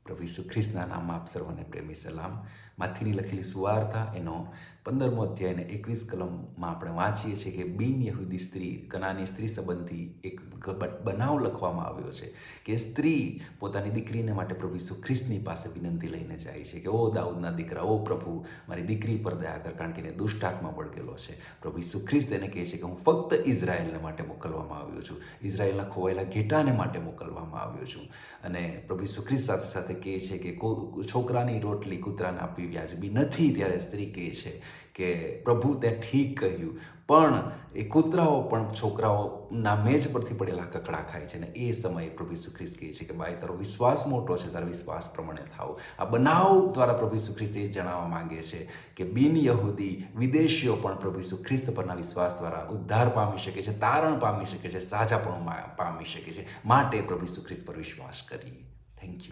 પ્રભુ ઈસુ ખ્રિસ્તના નામમાં આપ સર્વને પ્રેમી સલામ. માથીની લખેલી સુવાર્તા એનો 15મો અધ્યાય અને 21 કલમમાં આપણે વાંચીએ છીએ કે બિન યહૂદી સ્ત્રી, કનાની સ્ત્રી સંબંધી એક બનાવ લખવામાં આવ્યો છે કે સ્ત્રી પોતાની દીકરીને માટે પ્રભુ ઈસુ ખ્રિસ્તની પાસે વિનંતી લઈને જાય છે કે ઓ દાઉદના દીકરા, ઓ પ્રભુ, મારી દીકરી પર દયા કર, કારણ કે એને દુષ્ટ આત્મા વળગેલો છે. પ્રભુ ઈસુ ખ્રિસ્ત એને કહે છે કે હું ફક્ત ઇઝરાયલને માટે મોકલવામાં આવ્યો છું, ઇઝરાયલના ખોવાયેલા ઘેટાને માટે મોકલવામાં આવ્યો છું. અને પ્રભુ ઈસુ ખ્રિસ્ત સાથે સાથે કહે છે કે છોકરાની રોટલી કૂતરાને આપવી વ્યાજબી નથી. ત્યારે સ્ત્રી કહે છે કે પ્રભુ તે ઠીક કહ્યું, પણ એ કૂતરાઓ પણ છોકરાઓના મેજ પરથી પડેલા કકડા ખાય છે. અને એ સમયે પ્રભુ ઈસુ ખ્રિસ્ત કહે છે કે બાઈ, તારો વિશ્વાસ મોટો છે, તારા વિશ્વાસ પ્રમાણે થાવ. આ બનાવ દ્વારા પ્રભુ ઈસુ ખ્રિસ્ત એ જણાવવા માંગે છે કે બિન યહૂદી વિદેશીઓ પણ પ્રભુ ઈસુ ખ્રિસ્ત પરના વિશ્વાસ દ્વારા ઉદ્ધાર પામી શકે છે, તારણ પામી શકે છે, સાજાપણું પામી શકે છે. માટે પ્રભુ ઈસુ ખ્રિસ્ત પર વિશ્વાસ કરીએ. Thank you.